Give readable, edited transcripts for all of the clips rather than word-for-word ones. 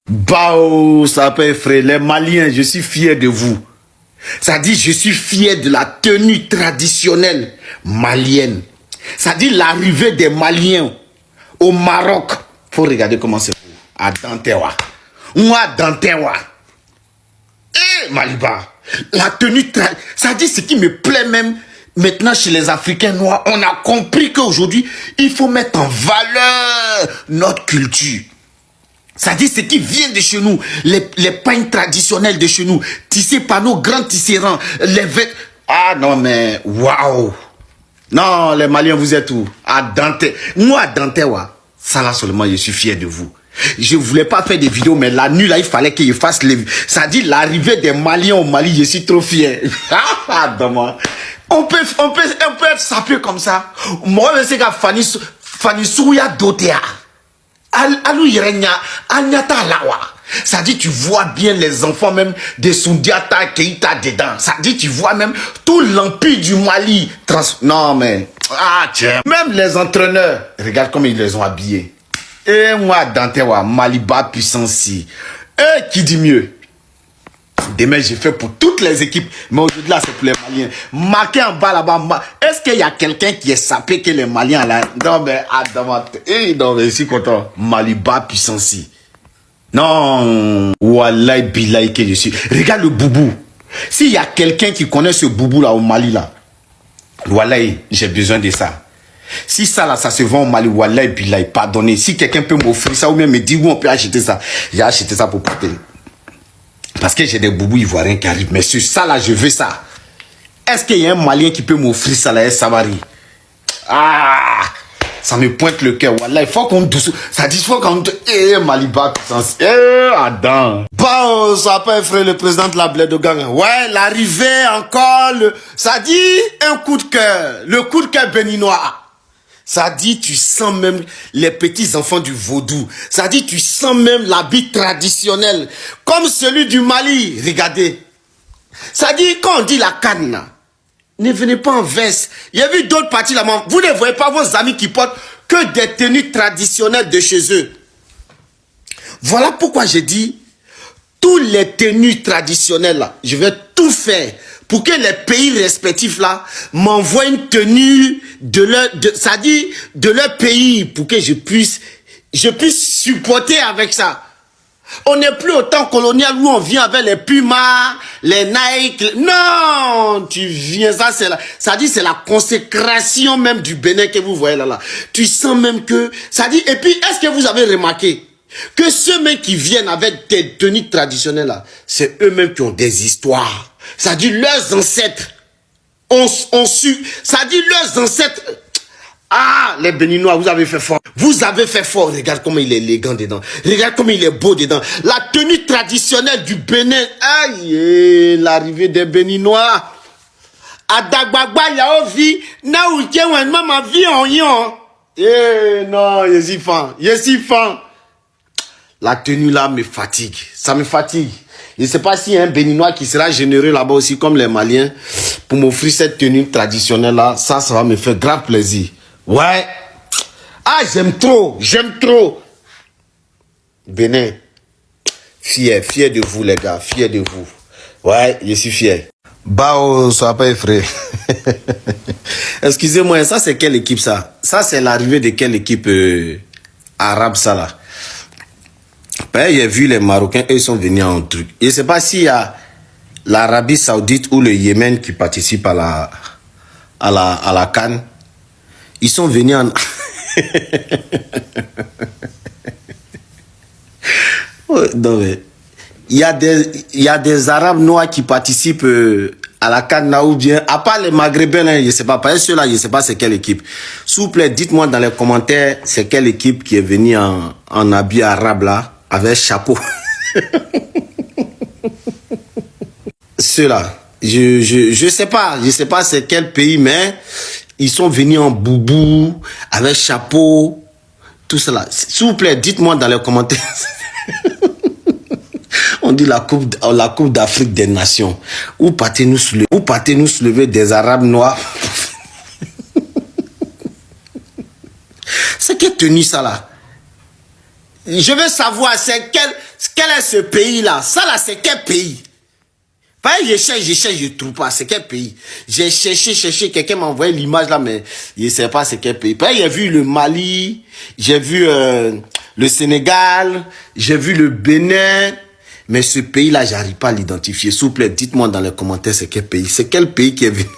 Bao, ça peut frère, les Maliens, je suis fier de vous. Ça dit, je suis fier de la tenue traditionnelle malienne. Ça dit, l'arrivée des Maliens au Maroc. Faut regarder comment c'est beau. À Dantewa. Moi, Dantewa. Eh, Maliba. La tenue, ça dit, ce qui me plaît même maintenant chez les Africains noirs. On a compris qu'aujourd'hui, il faut mettre en valeur notre culture. Ça dit ce qui vient de chez nous, les pagnes traditionnelles de chez nous, tissés par nos grands tisserands, les vêtements. Ah non mais, waouh. Non, les Maliens, vous êtes où? À Dante. Moi, à Dantewa, ça là seulement, je suis fier de vous. Je voulais pas faire des vidéos, mais la nuit là, il fallait qu'il fasse les... Ça dit l'arrivée des Maliens au Mali, je suis trop fier. Ah, dommage. On peut être sapé comme ça. Moi, je sais qu'à Fanny Souya Dotea. Ça dit tu vois bien les enfants même de Sundiata Keita dedans. Ça dit tu vois même tout l'empire du Mali. Non mais ah tiens. Même les entraîneurs, regarde comme ils les ont habillés. Et moi Dantewa, Maliba puissance. Et qui dit mieux? Demain j'ai fait pour toutes les équipes, mais aujourd'hui là c'est pour les Maliens. Marqué en bas là-bas, est-ce qu'il y a quelqu'un qui est sapé que les Maliens là? Non mais non mais je suis content. Maliba puissance. Non, Wallahi billahi que je suis. Regarde le boubou. S'il y a quelqu'un qui connaît ce boubou là au Mali là, Wallahi j'ai besoin de ça. Si ça là ça se vend au Mali, Wallahi billahi pardonnez. Si quelqu'un peut m'offrir ça ou bien me dire où on peut acheter ça, j'ai acheté ça pour porter. Parce que j'ai des boubous ivoiriens qui arrivent. Mais sur ça là, je veux ça. Est-ce qu'il y a un Malien qui peut m'offrir ça là, Savary? Ah, ça me pointe le cœur. Voilà, il faut qu'on douce. Ça dit, il faut qu'on... Eh, Maliba, puissance. Eh, Adam. Bah, ça peut frère le président de la Bled de Gang. Ouais, l'arrivée encore. Ça dit, un coup de cœur. Le coup de cœur béninois. Ça dit, tu sens même les petits enfants du vaudou. Ça dit, tu sens même l'habit traditionnel. Comme celui du Mali. Regardez. Ça dit, quand on dit la canne, ne venez pas en veste. Il y a vu d'autres parties là-bas. Vous ne voyez pas vos amis qui portent que des tenues traditionnelles de chez eux. Voilà pourquoi j'ai dit, toutes les tenues traditionnelles là, je vais tout faire pour que les pays respectifs là m'envoient une tenue de leur pays pour que je puisse supporter avec ça. On n'est plus au temps colonial où on vient avec les Pumas, les Nike. Non, tu viens, ça dit c'est la consécration même du Bénin que vous voyez là. Tu sens même que, ça dit, et puis est-ce que vous avez remarqué que ceux mêmes qui viennent avec des tenues traditionnelles là, c'est eux-mêmes qui ont des histoires. Ça dit leurs ancêtres ont su, ça dit leurs ancêtres. Ah, les Béninois, vous avez fait fort. Vous avez fait fort. Regarde comment il est élégant dedans. Regarde comment il est beau dedans. La tenue traditionnelle du Bénin. Aïe, l'arrivée des Béninois. Adagbagba yaovi, na uke wen mama vi on yon. Eh non, yesi fan. La tenue là me fatigue. Ça me fatigue. Je ne sais pas s'il y a un Béninois qui sera généreux là-bas aussi comme les Maliens pour m'offrir cette tenue traditionnelle là. Ça va me faire grave plaisir. Ouais. Ah, j'aime trop. Bénin. Fier de vous les gars. Fier de vous. Ouais, je suis fier. Bao, sois pas effrayé. Excusez-moi, ça c'est quelle équipe ça? Ça c'est l'arrivée de quelle équipe arabe ça là? Ben, j'ai vu les Marocains, eux sont venus en truc. Je ne sais pas s'il y a l'Arabie Saoudite ou le Yémen qui participent à la CAN. Ils sont venus en... Non, mais... Il y a des Arabes noirs qui participent à la CAN ou bien, à part les Maghrébins, hein, je ne sais pas, parce que ceux-là, je ne sais pas c'est quelle équipe. S'il vous plaît, dites-moi dans les commentaires, c'est quelle équipe qui est venue en habit arabe là, avec chapeau. Ceux-là, je sais pas c'est quel pays, mais ils sont venus en boubou, avec chapeau, tout cela. S'il vous plaît, dites-moi dans les commentaires. On dit la coupe d'Afrique des nations. Où partez-nous soulever des Arabes noirs? C'est quelle tenue ça là? Je veux savoir, c'est quel est ce pays-là? Ça là, c'est quel pays? Je cherche, je trouve pas. C'est quel pays? J'ai cherché. Quelqu'un m'a envoyé l'image là, mais je ne sais pas c'est quel pays. J'ai vu le Mali, j'ai vu le Sénégal, j'ai vu le Bénin. Mais ce pays-là, j'arrive pas à l'identifier. S'il vous plaît, dites-moi dans les commentaires c'est quel pays. C'est quel pays qui est venu?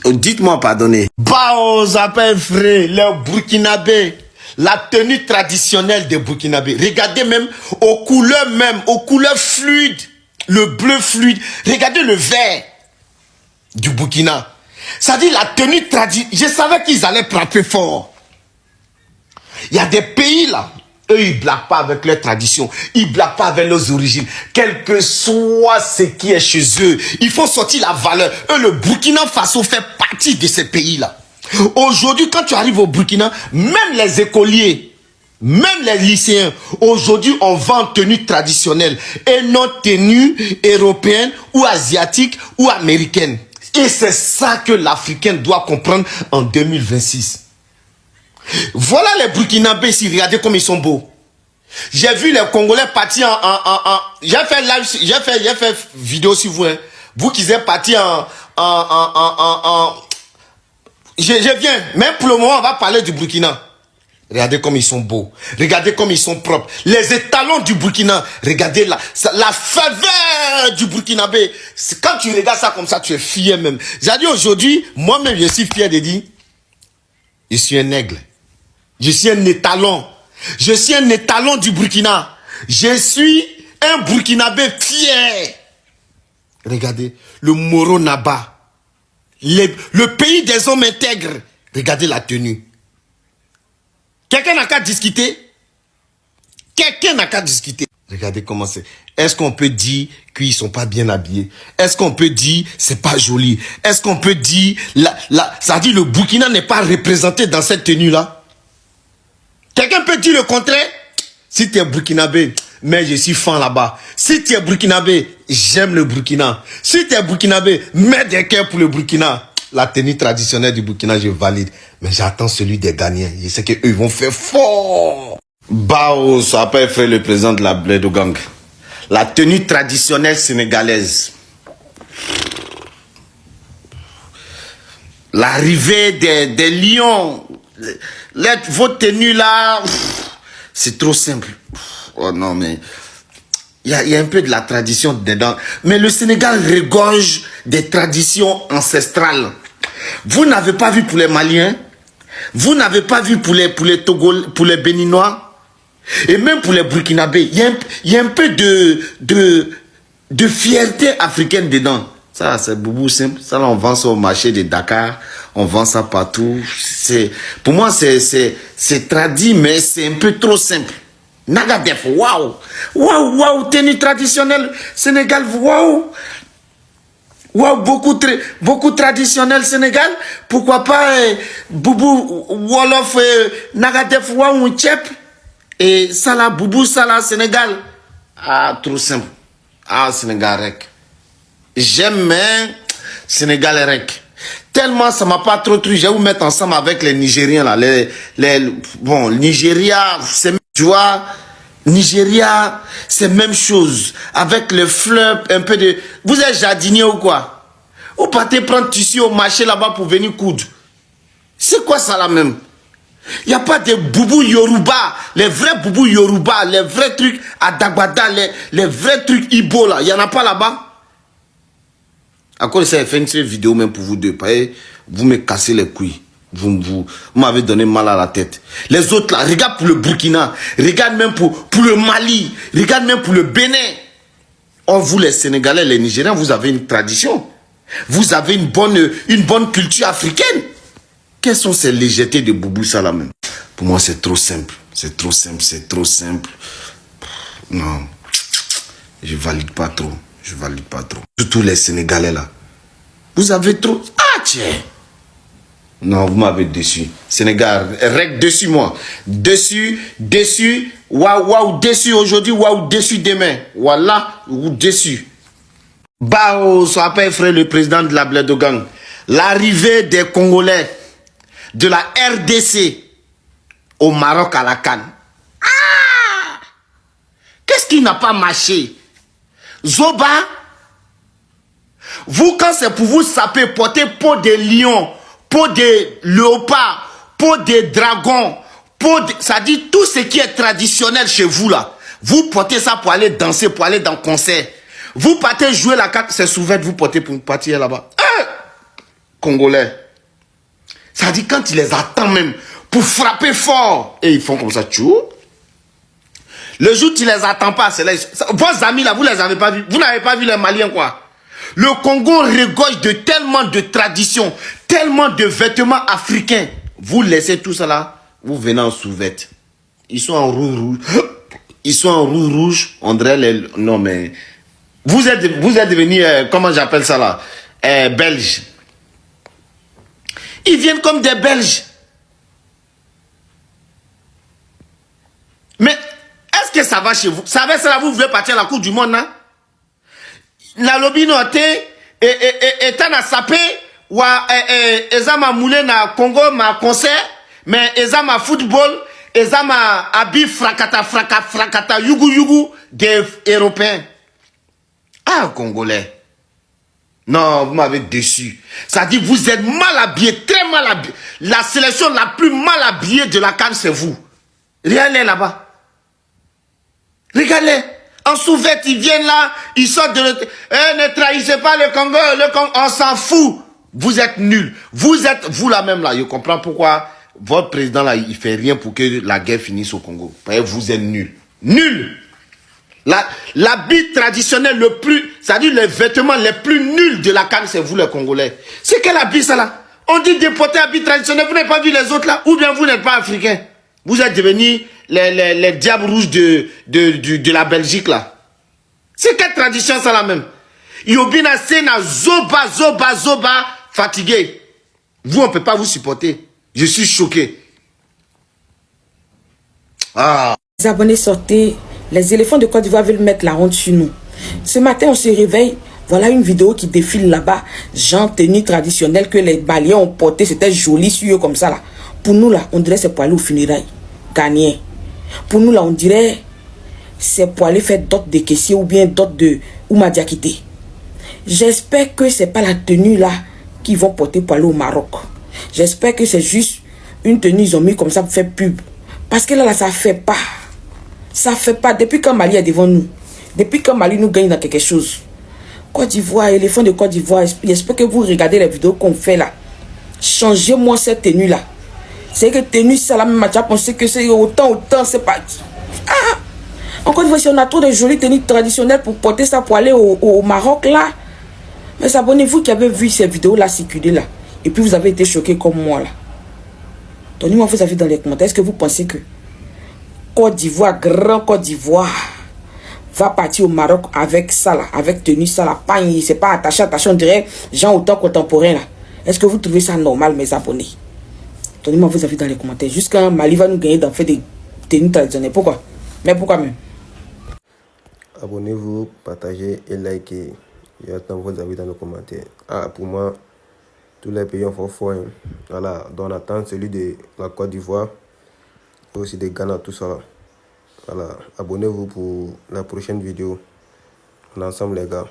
Dites-moi, pardonnez. Bao, s'appelle frère, les Burkinabés. La tenue traditionnelle des Burkinabés. Regardez même aux couleurs fluides. Le bleu fluide. Regardez le vert du Burkina. Ça dit la tenue traditionnelle. Je savais qu'ils allaient frapper fort. Il y a des pays là. Eux, ils ne blaguent pas avec leur tradition. Ils ne blaguent pas avec leurs origines. Quel que soit ce qui est chez eux, il faut sortir la valeur. Eux, le Burkina Faso fait partie de ces pays-là. Aujourd'hui, quand tu arrives au Burkina, même les écoliers, même les lycéens, aujourd'hui, on vend tenue traditionnelle et non tenue européenne ou asiatique ou américaine. Et c'est ça que l'Africain doit comprendre en 2026. Voilà les Burkinabés ici, regardez comme ils sont beaux. J'ai vu les Congolais partir j'ai fait live, j'ai fait vidéo sur vous, hein. Vous qui êtes partis je viens, même pour le moment, on va parler du Burkina. Regardez comme ils sont beaux. Regardez comme ils sont propres. Les étalons du Burkina. Regardez la faveur du Burkinabé. Quand tu regardes ça comme ça, tu es fier même. J'ai dit aujourd'hui, moi-même, je suis fier de dire, je suis un aigle. Je suis un étalon. Je suis un étalon du Burkina. Je suis un Burkinabé fier. Regardez, le Moro Naba. Le pays des hommes intègres. Regardez la tenue. Quelqu'un n'a qu'à discuter. Quelqu'un n'a qu'à discuter. Regardez comment c'est. Est-ce qu'on peut dire qu'ils ne sont pas bien habillés? Est-ce qu'on peut dire c'est pas joli? Est-ce qu'on peut dire ça dit le Burkina n'est pas représenté dans cette tenue-là? Quelqu'un peut dire le contraire? Si tu es Burkinabé, mais je suis fan là-bas. Si tu es Burkinabé, j'aime le Burkina. Si tu es Burkinabé, mets des cœurs pour le Burkina. La tenue traditionnelle du Burkina, je valide. Mais j'attends celui des Ghanéens. Je sais qu'eux vont faire fort. Bao, ça n'a pas fait le président de la Bledo Gang. La tenue traditionnelle sénégalaise. L'arrivée des lions. Vos tenues là, c'est trop simple. Oh non, mais il y a un peu de la tradition dedans. Mais le Sénégal regorge des traditions ancestrales. Vous n'avez pas vu pour les Maliens, vous n'avez pas vu pour les Togolais, pour les Béninois, et même pour les Burkinabés. Il y a un peu de fierté africaine dedans. Ça, c'est boubou simple. Ça, là, on vend ça au marché de Dakar. On vend ça partout. Pour moi, c'est tradit, mais c'est un peu trop simple. Nagadef, waouh! Waouh, waouh, tenue traditionnelle Sénégal, waouh! Waouh, beaucoup traditionnel Sénégal. Pourquoi pas Boubou, Wolof, Nagadef, waouh, Tchep. Et Salah, Boubou, Salah, Sénégal. Ah, trop simple. Ah, Sénégal, rec. J'aime, mais Sénégal, rec. Tellement ça m'a pas trop truc. Je vais vous mettre ensemble avec les Nigériens là. Bon, Nigeria, c'est, tu vois, Nigeria, c'est même chose. Avec le fleuve, un peu de. Vous êtes jardinier ou quoi? Vous partez prendre tissu au marché là-bas pour venir coudre. C'est quoi ça là même? Il n'y a pas de boubou Yoruba, les vrais boubou Yoruba, les vrais trucs à Dagbada, les vrais trucs Ibo là. Il n'y en a pas là-bas. À cause de ça, j'ai fait une seule vidéo même pour vous deux. Vous me cassez les couilles. Vous m'avez donné mal à la tête. Les autres là, regarde pour le Burkina. Regarde même pour le Mali. Regarde même pour le Bénin. Oh, vous les Sénégalais, les Nigériens, vous avez une tradition. Vous avez une bonne culture africaine. Quelles sont ces légèretés de Boubou Salam? Pour moi, c'est trop simple. C'est trop simple, c'est trop simple. Non, je valide pas trop. Je valide pas trop. Surtout les Sénégalais là. Vous avez trop... Ah tiens. Non, vous m'avez déçu. Sénégal, règle dessus moi. Dessus. Waouh, déçu aujourd'hui, waouh, déçu demain. Voilà, ou déçu. Bao, soit pas frère le président de la Bledo Gang. L'arrivée des Congolais de la RDC au Maroc à la CAN. Ah! Qu'est-ce qui n'a pas marché? Zoba, vous, quand c'est pour vous saper, porter peau de lion, peau de léopard, peau de dragon, ça dit tout ce qui est traditionnel chez vous là. Vous portez ça pour aller danser, pour aller dans le concert. Vous partez jouer la carte, c'est souvent vous portez pour partir là-bas. Congolais. Ça dit quand ils les attendent même pour frapper fort. Et ils font comme ça, tchou. Le jour où tu les attends pas, c'est là. Vos amis là, vous les avez pas vus. Vous n'avez pas vu les Maliens quoi. Le Congo regorge de tellement de traditions, tellement de vêtements africains. Vous laissez tout ça là, vous venez en sous-vêtements. Ils sont en rouge. Ils sont en rouge. On dirait les... Non mais... Vous êtes devenus, comment j'appelle ça là, Belges. Ils viennent comme des Belges. Mais est-ce que ça va chez vous? Ça va, ça vous voulez partir à la Coupe du Monde, non? La lobby note et na sapé ou ezama moulé na Congo ma concert mais ezama football ezama abi frakata yugu des Européens. Ah Congolais. Non, vous m'avez déçu. Ça dit vous êtes mal habillés, très mal habillés. La sélection la plus mal habillée de la CAN c'est vous. Regardez là-bas. Regardez. En sous-vêtements, ils viennent là, ils sortent de... ne trahissez pas le Congo, on s'en fout. Vous êtes nuls. Vous êtes, vous là même là, je comprends pourquoi votre président là, il fait rien pour que la guerre finisse au Congo. Vous êtes nuls. Nuls. L'habit traditionnel le plus, c'est-à-dire les vêtements les plus nuls de la CAN, c'est vous les Congolais. C'est quel habit ça là? On dit déporter habit traditionnel, vous n'avez pas vu les autres là? Ou bien vous n'êtes pas africain? Vous êtes devenus les diables rouges de la Belgique là. C'est quelle tradition ça là même? Yobina Sena Zoba fatigué. Vous on ne peut pas vous supporter. Je suis choqué. Ah. Les abonnés sortaient. Les éléphants de Côte d'Ivoire veulent mettre la honte sur nous. Ce matin on se réveille. Voilà une vidéo qui défile là-bas. Genre tenue traditionnelle que les Maliens ont porté. C'était joli sur eux comme ça là. Pour nous là, on dirait c'est pour aller au funérailles. Gagné. Pour nous là, on dirait c'est pour aller faire dot de caissier ou bien dot de Ouma Diakité. J'espère que c'est pas la tenue là qu'ils vont porter pour aller au Maroc. J'espère que c'est juste une tenue ils ont mis comme ça pour faire pub. Parce que là, ça fait pas. Ça fait pas. Depuis quand Mali est devant nous. Depuis quand Mali nous gagne dans quelque chose. Côte d'Ivoire, éléphant de Côte d'Ivoire, j'espère que vous regardez les vidéos qu'on fait là. Changez-moi cette tenue là. C'est que tenue ça la même match, pensez que c'est autant, c'est pas... Ah! Encore une fois, si on a trop de jolies tenues traditionnelles pour porter ça pour aller au Maroc là. Mais abonnez-vous qui avez vu ces vidéos là circuler là. Et puis vous avez été choqués comme moi là. Donnez-moi vos avis dans les commentaires. Est-ce que vous pensez que Côte d'Ivoire, grand Côte d'Ivoire, va partir au Maroc avec ça là, avec tenue ça là, pagne, c'est pas attaché, on dirait gens autant contemporains là. Est-ce que vous trouvez ça normal mes abonnés? Donnez-moi vos avis dans les commentaires. Jusqu'à Mali va nous gagner d'en faire des tenues traditionnelles. Pourquoi? Mais pourquoi même? Abonnez-vous, partagez et likez. J'attends vos avis dans les commentaires. Ah, pour moi, tous les pays ont fait fort. Hein. Voilà, donc on attend celui de la Côte d'Ivoire et aussi des Ghana, tout ça. Voilà, abonnez-vous pour la prochaine vidéo. On est ensemble les gars.